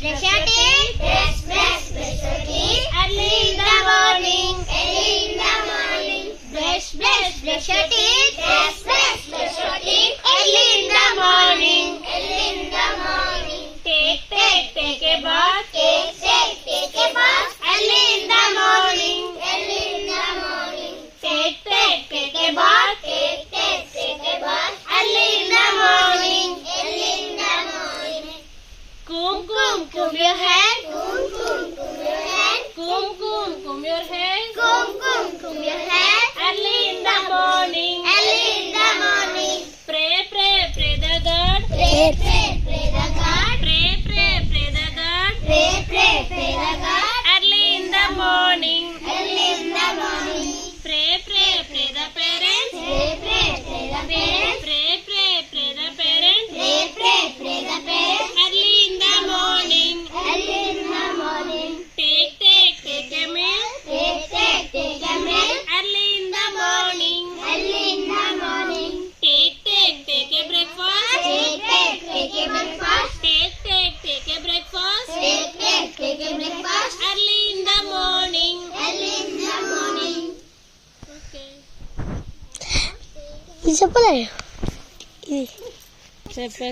brush your teeth. Brush your teeth. Early in the morning. Brush your teeth. Brush your teeth. Early in the morning. Take a bath. Take a bath. Early in the morning. Take a bath. Early in the morning. Comb your hair. Comb your hair. Early in the morning. Pray the God. Pray the God. Early in the morning. Pray the parents. Pray the parents. Early in the morning. Take a meal. Early in the morning. Take a breakfast. Take a breakfast. Early in the morning. Okay. ఇది చెప్పలే ఇది